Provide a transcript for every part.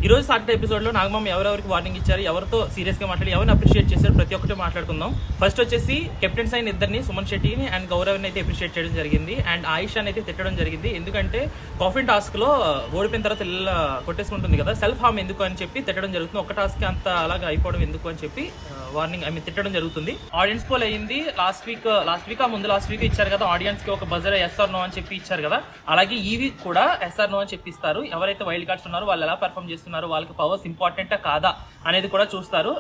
ఈ రోజు Saturday episode లో నాగమామ ఎవరెవరికి వార్నింగ్ ఇచ్చారు, ఎవరితో సీరియస్ గా మాట్లాడి ఎవరిని అప్రిషియేట్ చేశారు, ప్రతి ఒక్కటి మాట్లాడుకుందాం. ఫస్ట్ వచ్చేసి కెప్టెన్స్ అయిన ఇద్దరిని, సుమన్ శెట్టిని అండ్ గౌరవ్ని అయితే అప్రిషియేట్ చేయడం జరిగింది. అండ్ ఆయిషాని అయితే తిట్టడం జరిగింది. ఎందుకంటే కాఫిన్ టాస్క్ లో ఓడిపోయిన తర్వాత ఇల్లు కొట్టేసుకుంటుంది కదా, సెల్ఫ్ హార్మ్ ఎందుకు అని చెప్పి తిట్టడం జరుగుతుంది. ఒక టాస్క్ అంత అలాగా అయిపోవడం ఎందుకు అని చెప్పి వార్నింగ్ తిట్టడం జరుగుతుంది. ఆడియన్స్ పోల్ అయ్యింది లాస్ట్ వీక్ ఇచ్చారు కదా ఆడియన్స్ కి ఒక బజర్ ఎస్ఆర్ నో అని చెప్పి ఇచ్చారు కదా, అలాగే ఈ వీక్ కూడా ఎస్ఆర్ నో అని చెప్పి ఇస్తారు. ఎవరైతే వైల్డ్ కార్డ్స్ ఉన్నారో వాళ్ళు ఎలా పర్ఫామ్ చేస్తున్నారు, వాళ్ళకి పవర్స్ ఇంపార్టెంటా కాదా అనేది కూడా చూస్తారు.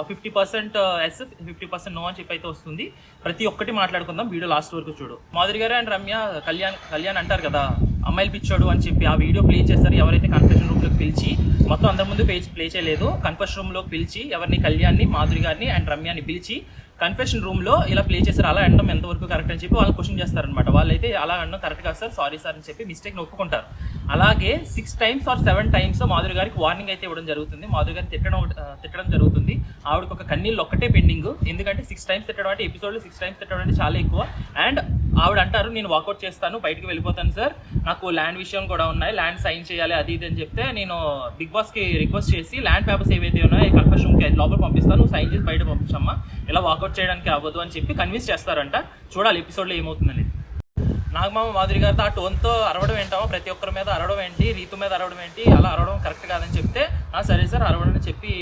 50% ఎస్ 50% నో అని చెప్పి అయితే వస్తుంది. ప్రతి ఒక్కటి మాట్లాడుకుందాం, వీడియో లాస్ట్ వరకు చూడు. మాధురి గారు అండ్ రమ్య కళ్యాణ్ అంటారు కదా అమ్మాయిలు పిచ్చోడు అని చెప్పి, ఆ వీడియో ప్లే చేస్తారు. ఎవరైతే కన్ఫెషన్ రూమ్ లోకి పిలిచి, మొత్తం అందరి ముందు ప్లే చేయలేదు, కన్ఫెషన్ రూమ్ లోకి పిలిచి ఎవరిని కళ్యాణ్ని, మాధురి గారిని అండ్ రమ్యాని పిలిచి కన్ఫెషన్ రూమ్ లో ఇలా ప్లే చేశారు. అలా అనడం ఎంతవరకు కరెక్ట్ అని చెప్పి వాళ్ళు క్వశ్చన్ చేస్తారనమాట. వాళ్ళైతే అలా అనడం కరెక్ట్ కాదు సార్, సారీ సార్ అని చెప్పి మిస్టేక్ ఒప్పుకుంటారు. అలాగే 6 times or 7 times మాధురి గారికి వార్నింగ్ అయితే ఇవ్వడం జరుగుతుంది. మాధురి గారిని తిట్టడం జరుగుతుంది. ఆవిడకి ఒక కన్నీళ్ళు ఒక్కటే పెండింగ్. ఎందుకంటే 6 times తిట్టడం అంటే, ఎపిసోడ్లో 6 times తిట్టడం అంటే చాలా ఎక్కువ. అండ్ ఆవిడ అంటారు నేను వాకౌట్ చేస్తాను, బయటకు వెళ్ళిపోతాను సార్, నాకు ల్యాండ్ విషయం కూడా ఉన్నాయి, ల్యాండ్ సైన్ చేయాలి అది ఇది అని చెప్తే, నేను బిగ్ బాస్ కి రిక్వెస్ట్ చేసి ల్యాండ్ పేపర్స్ ఏవైతే ఉన్నాయో కన్ఫెషన్ రూమ్కి లోపల పంపిస్తాను, నువ్వు సైన్ చేసి బయట పంపించమ్మా, ఇలా వాకౌట్ చేయడానికి అవ్వదు అని చెప్పి కన్విన్స్ చేస్తారంట. చూడాలి ఎపిసోడ్లో ఏమవుతుందని. నాగమామ మాధురి గారితో ఆ టోన్తో అరవడం ఏంటామో, ప్రతి ఒక్కరి మీద అరవడం ఏంటి, రీతు మీద అరవడం ఏంటి, అలా అరవడం కరెక్ట్ కాదని చెప్తే సరే సార్ అరవడం అని చెప్పి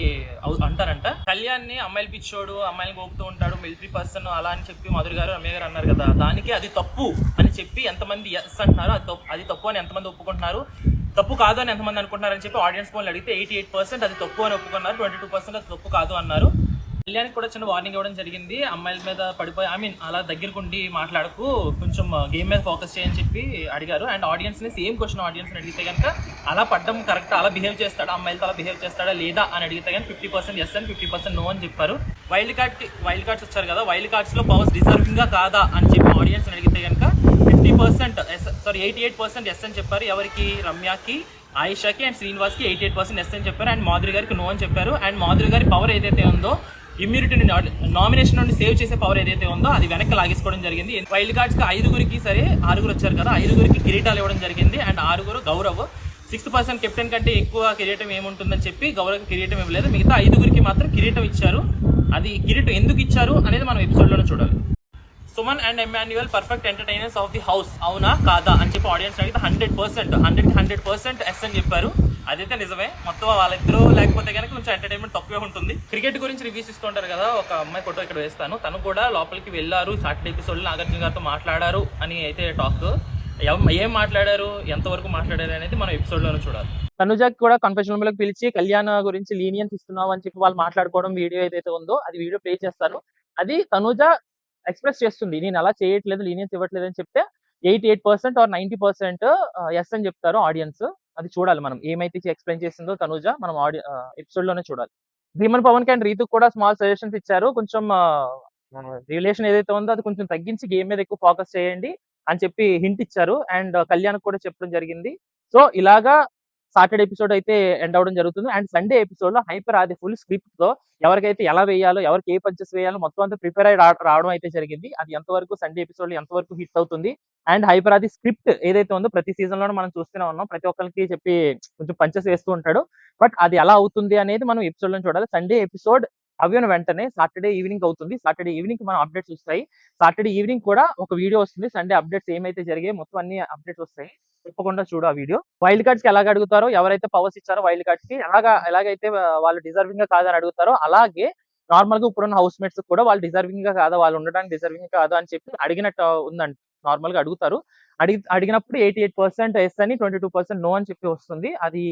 అంటారంట. కళ్యాణ్ని అమ్మాయిలు పిచ్చోడు, అమ్మాయిలు గోపుతూ ఉంటాడు, మిలిటరీ పర్సన్ అలా అని చెప్పి మాధురి గారు రమ్య గారు అన్నారు కదా, దానికి అది తప్పు అని చెప్పి ఎంతమంది ఎస్ అంటున్నారు, అది తప్పు అని ఎంతమంది ఒప్పుకుంటున్నారు, తప్పు కాదు అని ఎంతమంది అనుకుంటున్నారని చెప్పి ఆడియన్స్ పోల్ అడిగితే 88% అది తప్పు అని ఒప్పుకున్నారు, 22% అది తప్పు కాదు అన్నారు. కళ్యాణ్కి కూడా చిన్న వార్నింగ్ ఇవ్వడం జరిగింది. అమ్మాయిల మీద పడిపోయి అలా దగ్గరకుండి మాట్లాడుకు, కొంచెం గేమ్ మీద ఫోకస్ చేయని చెప్పి అడిగారు. అండ్ ఆడియన్స్ని సేమ్ క్వశ్చన్ ఆడియన్స్ని అడిగితే కనుక అలా పడ్డం కరెక్ట్, అలా బిహేవ్ చేస్తాడా, అమ్మాయిలతో అలా బిహేవ్ చేస్తాడా లేదా అని అడిగితే కానీ 50% ఎస్ అని 50% నో అని చెప్పారు. వైల్డ్ కార్డ్స్ వచ్చారు కదా, వైల్డ్ కార్డ్స్లో పవర్స్ డిజర్వింగ్గా కాదా అని చెప్పి ఆడియన్స్ని అడిగితే కనుక 88% ఎస్ అని చెప్పారు. ఎవరికి? రమ్యకి, ఆయిషాకి అండ్ శ్రీనివాస్కి 88% ఎస్ అని చెప్పారు. అండ్ మాధురి గారికి నో అని చెప్పారు. అండ్ మాధురి గారి పవర్ ఏదైతే ఉందో, ఇమ్యూనిటీని నామినేషన్ నుండి సేవ్ చేసే పవర్ ఏదైతే ఉందో అది వెనక్కి లాగేసుకోవడం జరిగింది. వైల్డ్ కార్డ్స్కి 5గురికి, సరే 6గురు వచ్చారు కదా, 5గురికి కిరీటాలు ఇవ్వడం జరిగింది. అండ్ 6గురు గౌరవ్ 6% కెప్టెన్ కంటే ఎక్కువ కిరీటం ఏముంటుందని చెప్పి గౌరవ్కి కిరీటం ఇవ్వలేదు. మిగతా 5గురికి మాత్రం కిరీటం ఇచ్చారు. అది కిరీటం ఎందుకు ఇచ్చారు అనేది మనం ఎపిసోడ్లోనే చూడాలి. Suman and Emmanuel perfect entertainers of the house, అవునా కాదా అని చెప్పి ఆడియన్స్ అడిగితే 100% ఎస్ అని చెప్పారు. అదైతే నిజమే. మొత్తం వాళ్ళిద్దరూ లేకపోతే కనుక కొంచెం ఎంటర్టైన్మెంట్ తక్కువే ఉంటుంది. క్రికెట్ గురించి రివ్యూస్ ఇస్తుంటారు కదా, ఒక అమ్మాయి ఫోటో ఇక్కడ వేస్తాను, తను కూడా లోపలికి వెళ్ళారు, సాటర్డే ఎపిసోడ్ నాగార్జున గారితో మాట్లాడారు అని అయితే టాక్. ఏం మాట్లాడారు, ఎంతవరకు మాట్లాడారు అనేది మనం ఎపిసోడ్లోనే చూడాలి. తనుజకి కూడా కన్ఫెషన్ రూమ్ లోకి పిలిచి కళ్యాణ్ గురించి లీనియన్స్ ఇస్తున్నావు అని చెప్పి వాళ్ళు మాట్లాడుకోవడం వీడియో ఏదైతే ఉందో అది వీడియో ప్లే చేస్తాను. అది తనుజ ఎక్స్ప్రెస్ చేస్తుంది, నేను అలా చేయట్లేదు, లీనియన్స్ ఇవ్వట్లేదు అని చెప్తే 88% or 90% ఎస్ అని చెప్తారు ఆడియన్స్. అది చూడాలి మనం, ఏమైతే ఎక్స్ప్లెయిన్ చేసిందో తనుజ మనం ఎపిసోడ్ లోనే చూడాలి. భీమన్ పవన్ అండ్ రీతు కూడా స్మాల్ సజెషన్స్ ఇచ్చారు. కొంచెం రిలేషన్ ఏదైతే ఉందో అది కొంచెం తగ్గించి గేమ్ మీద ఎక్కువ ఫోకస్ చేయండి అని చెప్పి హింట్ ఇచ్చారు. అండ్ కళ్యాణ్ కూడా చెప్పడం జరిగింది. సో ఇలాగా సాటర్డే ఎపిసోడ్ అయితే ఎండ్ అవడం జరుగుతుంది. అండ్ సండే ఎపిసోడ్ లో హైపర్ ఆది ఫుల్ స్క్రిప్ట్ తో ఎవరికైతే ఎలా వేయాలో, ఎవరికి ఏ పంచెస్ వేయాలో మొత్తం అంతా ప్రిపేర్ అయ్యి రావడం అయితే జరిగింది. అది ఎంతవరకు సండే ఎపిసోడ్ లో ఎంతవరకు హిట్ అవుతుంది, అండ్ హైపర్ ఆది స్క్రిప్ట్ ఏదైతే ఉందో ప్రతి సీజన్ లోనే మనం చూస్తూనే ఉన్నాం, ప్రతి ఒక్కరికి చెప్పి కొంచెం పంచెస్ వేస్తూ ఉంటాడు. బట్ అది ఎలా అవుతుంది అనేది మనం ఎపిసోడ్ లో చూడాలి. సండే ఎపిసోడ్ అవ్వని వెంటనే సాటర్డే ఈవినింగ్ అవుతుంది. సాటర్డే ఈవినింగ్ మనం అప్డేట్స్ వస్తాయి. సాటర్డే ఈవినింగ్ కూడా ఒక వీడియో వస్తుంది. సండే అప్డేట్స్ ఏమైతే జరిగాయి మొత్తం అన్ని అప్డేట్స్ వస్తాయి, తప్పకుండా చూడు ఆ వీడియో. వైల్డ్ కార్డ్స్ కి ఎలాగ అడుగుతారో, ఎవరైతే పవర్స్ ఇచ్చారో వైల్డ్ కార్డ్స్ కి ఎలాగైతే వాళ్ళు డిజర్వింగ్ గా కాదని అడుగుతారో, అలాగే నార్మల్ గా ఇప్పుడున్న హౌస్ మేట్స్ కూడా వాళ్ళు డిజర్వింగ్ గా కాదా, వాళ్ళు ఉండడానికి డిజర్వింగ్ కాదా అని చెప్పి అడిగినట్టు ఉందండి. నార్మల్ గా అడుగుతారు. అడిగినప్పుడు 88% ఎస్ అని 22% నో అని చెప్పి వస్తుంది. అది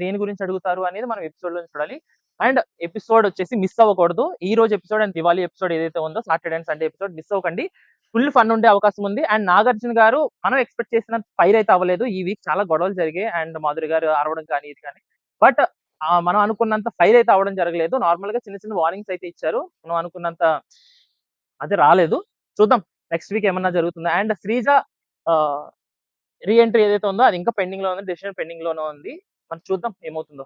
దేని గురించి అడుగుతారు అనేది మనం ఎపిసోడ్ లో చూడాలి. అండ్ ఎపిసోడ్ వచ్చేసి మిస్ అవ్వకూడదు. ఈ రోజు ఎపిసోడ్ అండ్ దివాళీ ఎపిసోడ్ ఏదైతే ఉందో Saturday and Sunday episode miss అవ్వకండి. ఫుల్ ఫన్ ఉండే అవకాశం ఉంది. అండ్ నాగార్జున గారు మనం ఎక్స్పెక్ట్ చేసిన ఫైర్ అయితే అవ్వలేదు. ఈ వీక్ చాలా గొడవలు జరిగాయి. అండ్ మాధురి గారు అరవడం కానీ ఇది కానీ, బట్ మనం అనుకున్నంత ఫైర్ అయితే అవ్వడం జరగలేదు. నార్మల్ గా చిన్న చిన్న వార్నింగ్స్ అయితే ఇచ్చారు. మనం అనుకున్నంత అది రాలేదు. చూద్దాం నెక్స్ట్ వీక్ ఏమన్నా జరుగుతుందా. అండ్ శ్రీజ రీ ఎంట్రీ ఏదైతే ఉందో అది ఇంకా పెండింగ్ లో ఉంది, డెసిషన్ పెండింగ్ లోనే ఉంది. మనం చూద్దాం ఏమవుతుందో.